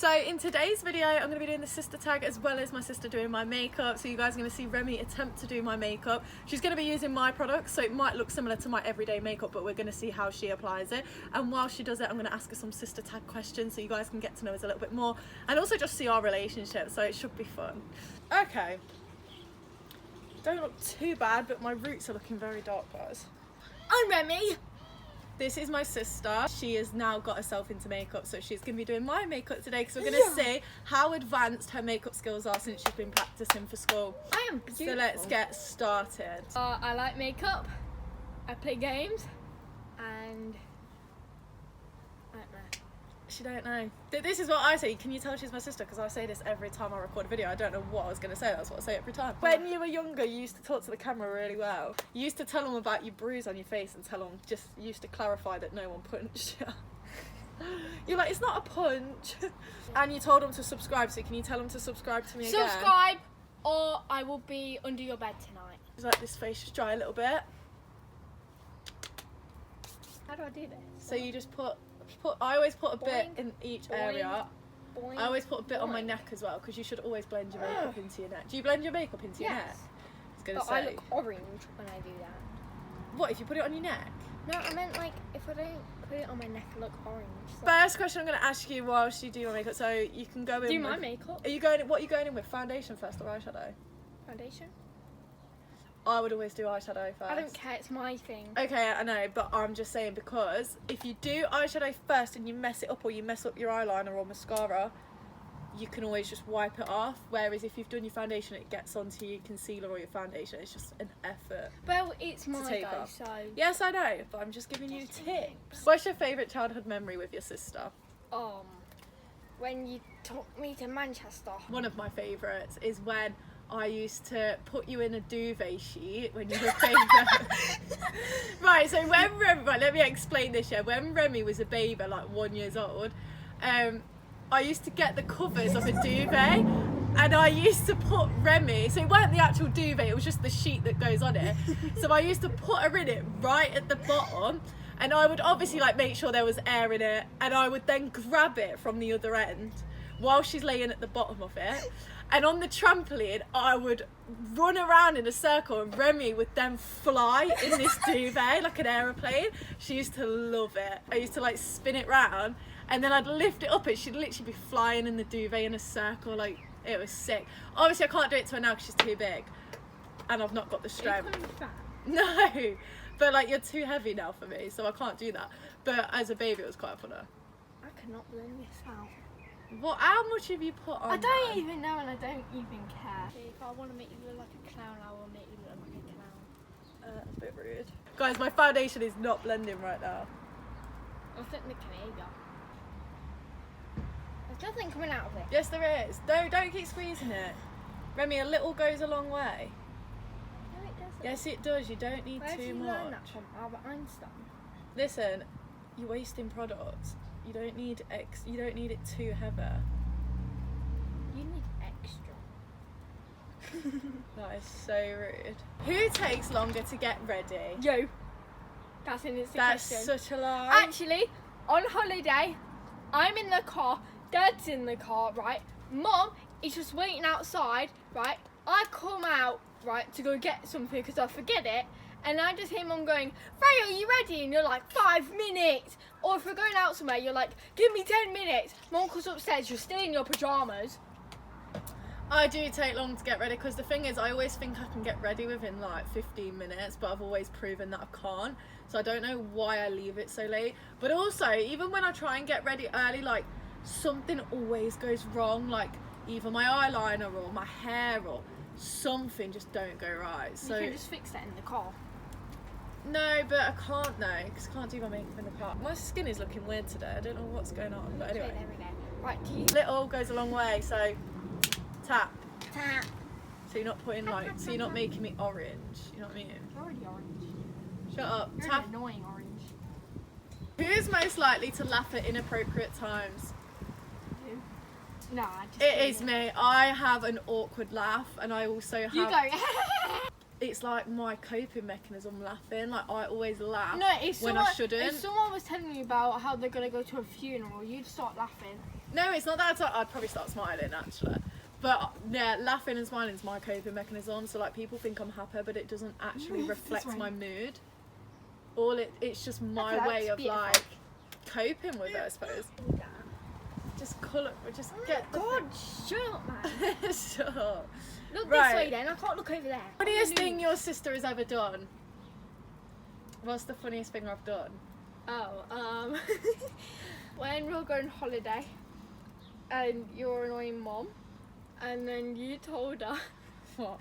So in today's video I'm going to be doing the sister tag as well as my sister doing my makeup. So you guys are going to see Remy attempt to do my makeup. She's going to be using my products, so it might look similar to my everyday makeup, but we're going to see how she applies it. And while she does it, I'm going to ask her some sister tag questions so you guys can get to know us a little bit more and also just see our relationship, so it should be fun. Okay, don't look too bad, but my roots are looking very dark, guys. I'm Remy. This is my sister. She has now got herself into makeup, so she's going to be doing my makeup today because we're going to see how advanced her makeup skills are since she's been practicing for school. I am beautiful. So let's get started. I like makeup, I play games, and I don't know. She don't know. This is what I say. Can you tell she's my sister? Because I say this every time I record a video. I don't know what I was going to say. That's what I say every time. When you were younger, you used to talk to the camera really well. You used to tell them about your bruise on your face and tell them, just used to clarify that no one punched you. You're like, it's not a punch. And you told them to subscribe, so can you tell them to subscribe to me again? Subscribe or I will be under your bed tonight. Just let this face just dry a little bit. How do I do this? So you just put I always put a bit Boing, in each boing, area. Boing, I always put a bit on my boing. neck as well, because you should always blend your makeup into your neck. Do you blend your makeup into your neck? Yes. I was going to But I say. look orange when I do that. What, if you put it on your neck? No, I meant like if I don't put it on my neck, I look orange. So First question I'm going to ask you whilst you do my makeup, so you can go in do with, my makeup. what are you going in with, foundation first or eyeshadow? Foundation. I would always do eyeshadow first. I don't care. It's my thing. Okay, I know, but I'm just saying, because if you do eyeshadow first and you mess it up, or you mess up your eyeliner or mascara, you can always just wipe it off. Whereas if you've done your foundation, it gets onto your concealer or your foundation. It's just an effort. Well, it's my take go, off. so Yes, I know, but I'm just giving you tips. What's your favourite childhood memory with your sister? when you took me to Manchester. One of my favourites is when I used to put you in a duvet sheet when you were baby. Right, so when Remy, right, let me explain this. Yeah, when Remy was a baby, like 1 year old, I used to get the covers of a duvet, and I used to put Remy. So it weren't the actual duvet; it was just the sheet that goes on it. So I used to put her in it right at the bottom, and I would obviously like make sure there was air in it, and I would then grab it from the other end while she's laying at the bottom of it. And on the trampoline, I would run around in a circle, and Remy would then fly in this duvet like an aeroplane. She used to love it. I used to like spin it round, and then I'd lift it up, and she'd literally be flying in the duvet in a circle. Like, it was sick. Obviously, I can't do it to her now because she's too big, and I've not got the strength. Are you calling me fat? No, but like, you're too heavy now for me, so I can't do that. But as a baby, it was quite funny. I cannot blend this out. What? How much have you put on? I don't there? even know, and I don't even care. If I want to make you look like a clown, I will make you look like a clown. That's a bit rude. Guys, my foundation is not blending right now. I think the Canadian. There's nothing coming out of it. Yes, there is. No, don't keep squeezing it. Remy, a little goes a long way. No, it doesn't. Yes, it does. You don't need Where did too you much. learn that from? Albert Einstein. Listen, you're wasting products. You don't need You don't need it too heavy. You need extra. That is so rude. Who takes longer to get ready? Yo. That's an instant That's question. such a lie. Actually, on holiday, I'm in the car, Dad's in the car, right? Mum is just waiting outside, right? I come out, right, to go get something because I forget it, and I just hear Mum going, Freya, are you ready? And you're like, 5 minutes. Or if we're going out somewhere, you're like, give me 10 minutes. Mum comes upstairs, you're still in your pyjamas. I do take long to get ready, because the thing is, I always think I can get ready within like 15 minutes, but I've always proven that I can't. So I don't know why I leave it so late. But also, even when I try and get ready early, like, something always goes wrong. Like, either my eyeliner or my hair or something just don't go right. So You can just fix that in the car. no, but I can't now, because I can't do my makeup in the park. My skin is looking weird today. I don't know what's going on, but anyway. Every day. Right, do you... Little goes a long way, so tap. Tap. So you're not putting like, so you're not making me orange. You know what I mean? You're already orange. Shut up. You're Tap. an annoying orange. Who is most likely to laugh at inappropriate times? You? No, I just... It is me. I have an awkward laugh, and I also have... You go. It's like my coping mechanism, laughing. Like, I always laugh No, if when someone, I shouldn't. If someone was telling me about how they're gonna go to a funeral, you'd start laughing. No, it's not that. I'd probably start smiling actually. But yeah, laughing and smiling is my coping mechanism. So like people think I'm happy, but it doesn't actually reflect my mood. It's just my way of like coping with it, I suppose. Just get the God, shut up, man. Sure. Look this way then, I can't look over there. Funniest thing your sister has ever done? What's the funniest thing I've done? Oh, when we were going on holiday and your annoying mom, and then you told her What?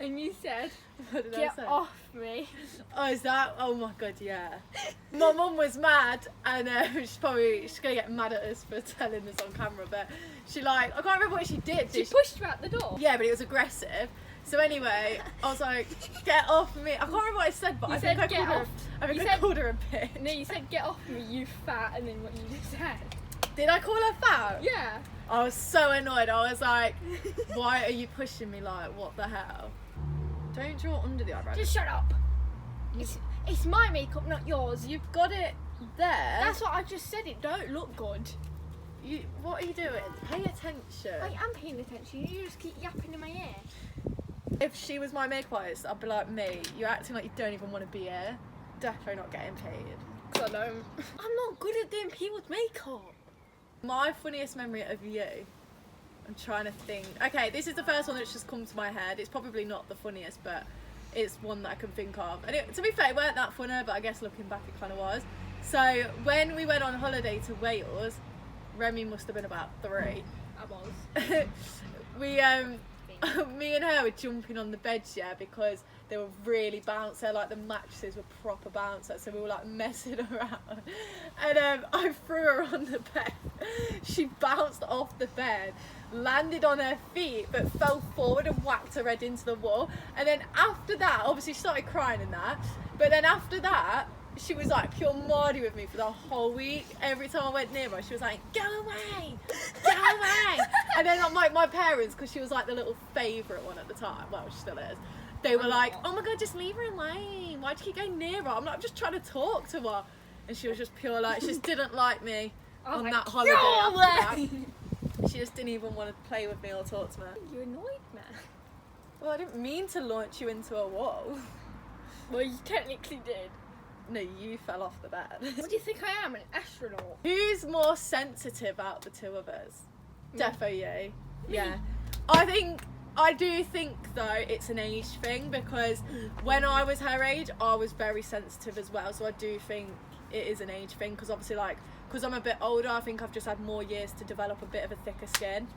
and you said, What did I get say? off me. Oh, is that? Oh my god, yeah. My mum was mad, and she's gonna get mad at us for telling this on camera, but I can't remember what she did. She pushed you out the door. Yeah, but it was aggressive. So anyway, I was like, get off me. I can't remember what I said, but I think I called her a bitch. No, you said get off me, you fat, and then what you just said. Did I call her fat? Yeah. I was so annoyed. I was like, why are you pushing me? Like, what the hell? Don't draw under the eyebrow. Just shut up. It's my makeup, not yours. You've got it there. That's what I just said. It don't look good. What are you doing? Pay attention. I am paying attention. You just keep yapping in my ear. If she was my makeup artist, I'd be like, me, you're acting like you don't even want to be here. Definitely not getting paid. Cause I don't. I'm not good at doing people's makeup. My funniest memory of you, I'm trying to think. Okay, this is the first one that's just come to my head. It's probably not the funniest, but it's one that I can think of. And to be fair, it weren't that funny, but I guess looking back it kind of was. So when we went on holiday to Wales, Remy must have been about 3. I was. Me and her were jumping on the beds, yeah, because they were really bouncy, like the mattresses were proper bouncy, so we were like messing around. And I threw her on the bed. She bounced off the bed, landed on her feet, but fell forward and whacked her head into the wall. And then after that, obviously she started crying and that, but then after that, she was like pure Mardy with me for the whole week. Every time I went near her, she was like, go away, go away. And then like my parents, because she was like the little favourite one at the time, well she still is, they were like, oh my god, just leave her alone. Why do you keep going near her? I'm like, I'm just trying to talk to her. And she was just pure like, she just didn't like me on that holiday after that. She just didn't even want to play with me or talk to me. You annoyed me. Well, I didn't mean to launch you into a wall. Well, you technically did. No, you fell off the bed. What do you think I am, an astronaut? Who's more sensitive out the two of us? Me. Defo you. Me. Yeah. I do think though it's an age thing, because when I was her age, I was very sensitive as well. So I do think it is an age thing, because obviously because I'm a bit older, I think I've just had more years to develop a bit of a thicker skin.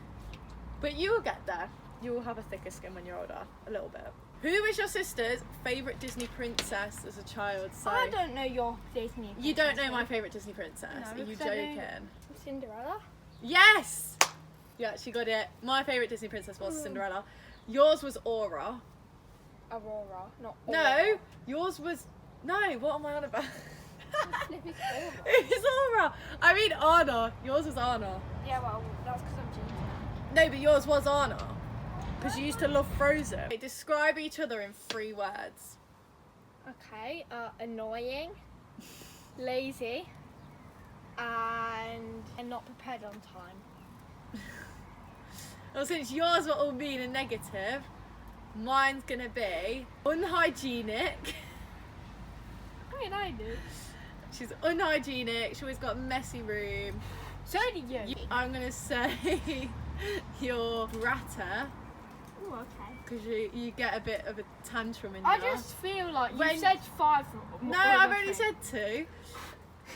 But you will get there. You will have a thicker skin when you're older, a little bit. Who was your sister's favourite Disney princess as a child? So I don't know your Disney princess. you don't know my favourite Disney princess? No, Are you because I know joking? Cinderella? Yes! You actually got it. My favourite Disney princess was Cinderella. Yours was Aura. Aurora, not No, Aurora. yours was... No, what am I on about? It's Aurora. It's Aura. I mean Anna. Yours was Anna. Yeah, well, that's because I'm cheating. No, but yours was Anna. Because you used to love Frozen. Okay, describe each other in 3 words. Okay, annoying, lazy, and not prepared on time. Well, since yours were all mean and negative, mine's gonna be unhygienic. I mean, I do. She's unhygienic. She always got a messy room. So do you. I'm gonna say you're bratter, Oh, okay. because you get a bit of a tantrum in I there. just feel like you When- said 5. No, I've only said 2.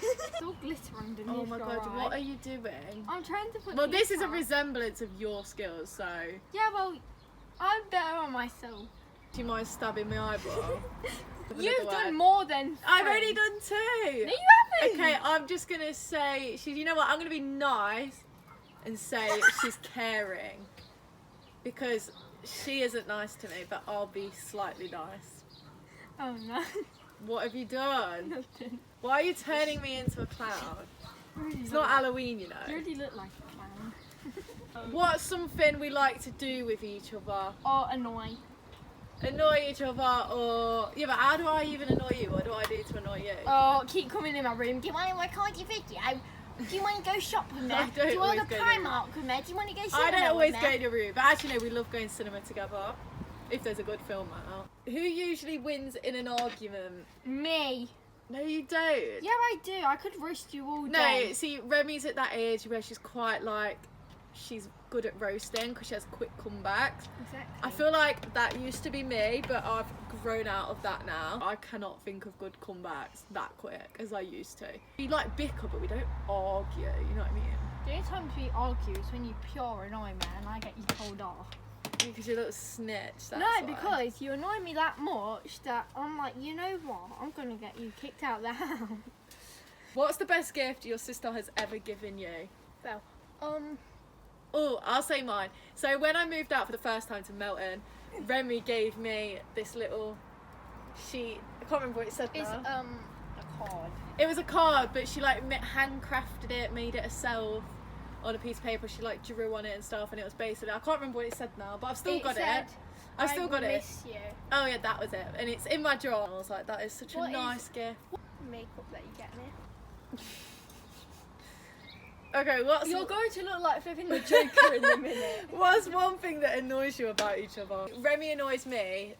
It's all glitter underneath. Oh my your god, eye. what are you doing? I'm trying to put. Well, this is a glitter. resemblance of your skills, so Yeah, well, I'm better on myself. do you mind stabbing my eyeball? With You've another done word? more than. I've 3. only done 2. No, you haven't. Okay, I'm just gonna say you know what? I'm gonna be nice and say she's caring, because she isn't nice to me, but I'll be slightly nice. Oh no. What have you done? Nothing. Why are you turning me into a clown? Really It's not Halloween, you You know. already look like a clown. What's something we like to do with each other? Or annoy. Annoy each other, or yeah, but how do I even annoy you? What do I do to annoy you? Oh, keep coming in my room. Do you want to record your video? Do you want to go shop with me? I don't Do you want to always go go to the Primark with me? Do you want to go cinema I don't always with go me? to your room, but actually no, we love going to cinema together. If there's a good film out. Who usually wins in an argument? Me. No, you don't. Yeah, I do. I could roast you all No, day. see, Remy's at that age where she's quite like, she's good at roasting because she has quick comebacks. Exactly. I feel like that used to be me, but I've grown out of that now. I cannot think of good comebacks that quick as I used to. We like bicker, but we don't argue, you know what I mean? The only times we argue is when you pure annoy me and I get you told off. Because you're a little snitch, that's No, why. because you annoy me that much that I'm like, you know what? I'm going to get you kicked out of the house. What's the best gift your sister has ever given you? Well, Oh, I'll say mine. So when I moved out for the first time to Melton, Remy gave me this little sheet. I can't remember what it said it's, now. a card. It was a card, but she like handcrafted it, made it herself on a piece of paper. She like drew on it and stuff, and it was basically, I can't remember what it said now, but I've still got said, it. I've still got I it. miss you. Oh yeah, that was it, and it's in my drawer. And I was like, that is such What a nice gift. Makeup that you get me. Okay, what's You're going to look like flipping the Joker in a minute. what's one thing that annoys you about each other? Remy annoys me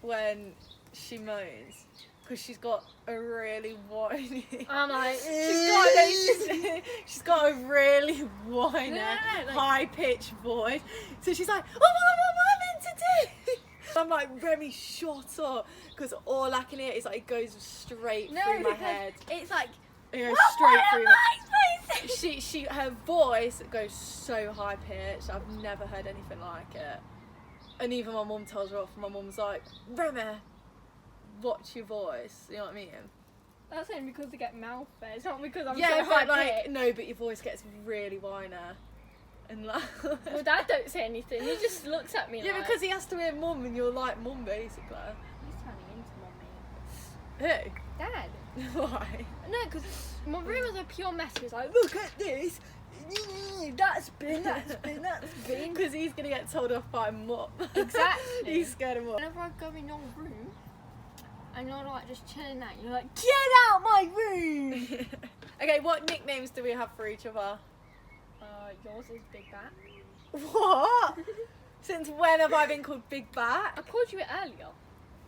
when she moans because she's got a really whiny. I'm like, she's got a really whiny, No, like- high-pitched voice. So she's like, oh my god, what am I meant to do? I'm like, Remy, shut up, because all I can hear is like it goes straight through my head. It's like, It goes what straight am through. I supposed to- Her voice goes so high pitched. I've never heard anything like it. And even my mum tells her off. My mum's like, Remy, watch your voice. You know what I mean? That's only because they get mouth fare. It's not because I'm Yeah, so but high like, pitched. no, but your voice gets really whiner and loud. Well, Dad don't say anything. He just looks at me Yeah, like... because he has to hear mum, and you're like mum basically. He's turning into mommy. Who? Dad. Why? No, because my room was a pure mess. He was like, look at this. That's been. Because he's gonna get told off by mum. Exactly. He's scared of mum. Whenever I go in your room, and you're like just chilling out, you're like, get out my room! Okay, what nicknames do we have for each other? Yours is Big Bat. What? Since when have I been called Big Back? I called you it earlier.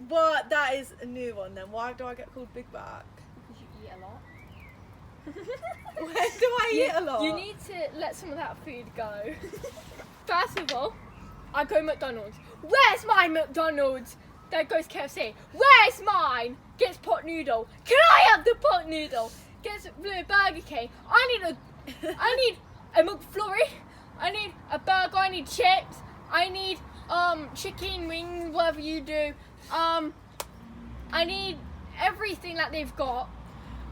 But that is a new one then. Why do I get called Big Back? Because you eat a lot. When do I eat a lot? You need to let some of that food go. First of all, I go McDonald's. Where's my McDonald's? There goes KFC. Where's mine? Gets pot noodle. Can I have the pot noodle? Gets Burger King. I need a McFlurry. I need a burger. I need chips. I need chicken wings, whatever you do. I need everything that they've got.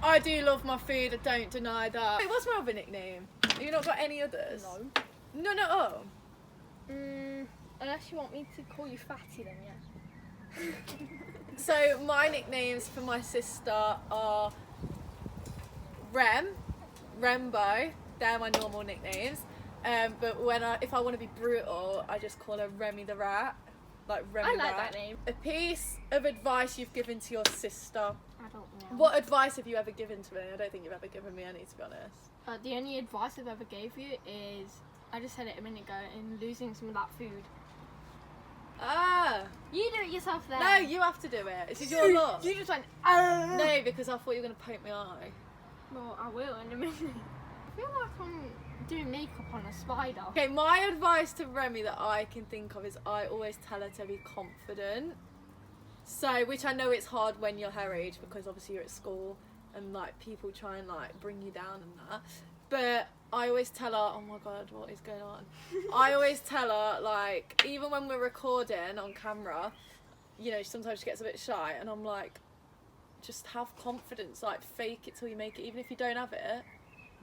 I do love my food, I don't deny that. Wait, what's my other nickname? Have you not got any others? No. No. Unless you want me to call you Fatty, then yeah. So my nicknames for my sister are Rembo. They're my normal nicknames. But if I want to be brutal, I just call her Remy the Rat. Like Remy I like Rat. that name. A piece of advice you've given to your sister. I don't know. What advice have you ever given to me? I don't think you've ever given me any, to be honest. The only advice I've ever gave you is, I just said it a minute ago, in losing some of that food. Ah! You do it yourself there. No, you have to do it. This is your lot. You just went, No, because I thought you were going to poke my eye. Well, I will in a minute. I feel like I'm doing makeup on a spider. Okay, my advice to Remy that I can think of is I always tell her to be confident. So, which I know it's hard when you're her age because obviously you're at school and like people try and like bring you down and that. But I always tell her, oh my god, what is going on? I always tell her, like, even when we're recording on camera, you know, sometimes she gets a bit shy and I'm like, just have confidence, like fake it till you make it, even if you don't have it,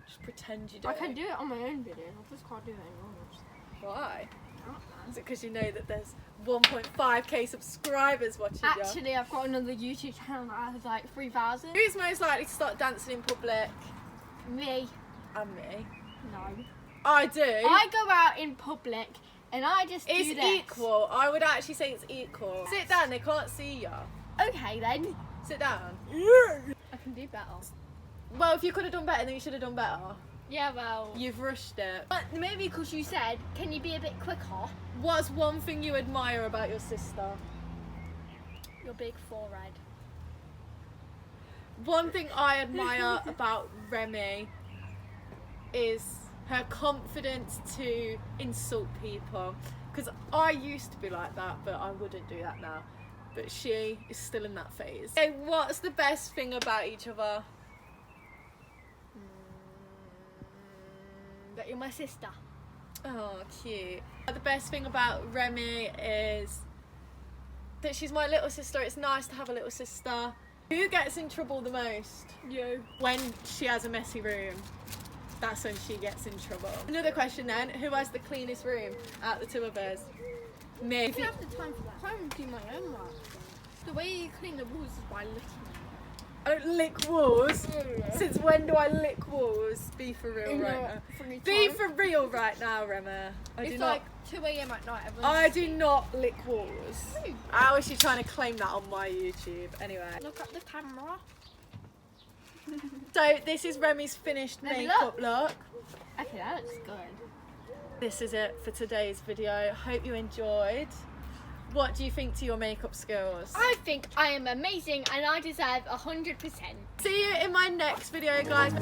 just pretend you do. I can do it on my own videos, I just can't do it on yours. Why? I don't know. Is it because you know that there's 1.5k subscribers watching you? Actually, I've got another YouTube channel that has like 3,000. Who's most likely to start dancing in public? Me. And me. No. I do. I go out in public and I just do It's this. equal. I would actually say it's equal. Sit down, they can't see you. Okay then. Sit down. I can do better. Well, if you could have done better, then you should have done better. Yeah, well. You've rushed it. But maybe because you said, can you be a bit quicker? What's one thing you admire about your sister? Your big forehead. One thing I admire about Remy is her confidence to insult people. Because I used to be like that, but I wouldn't do that now. But she is still in that phase. Okay, what's the best thing about each other? That you're my sister. Oh, cute. The best thing about Remy is that she's my little sister. It's nice to have a little sister. Who gets in trouble the most? You. When she has a messy room. That's when she gets in trouble. Another question then, who has the cleanest room out of the two of us? Me. I don't have the time for that. I don't do my own work. The way you clean the walls is by looking I don't lick walls. at them. Since when do I lick walls? Be for real In right your now. free Be time. for real right now, Rema. It's like 2 a.m. at night. I do not lick walls. Rude. How is she trying to claim that on my YouTube? Anyway. Look at the camera. So this is Remy's finished Let me makeup look. Okay, that looks good. This is it for today's video. Hope you enjoyed. What do you think to your makeup skills? I think I am amazing and I deserve 100%. See you in my next video, guys.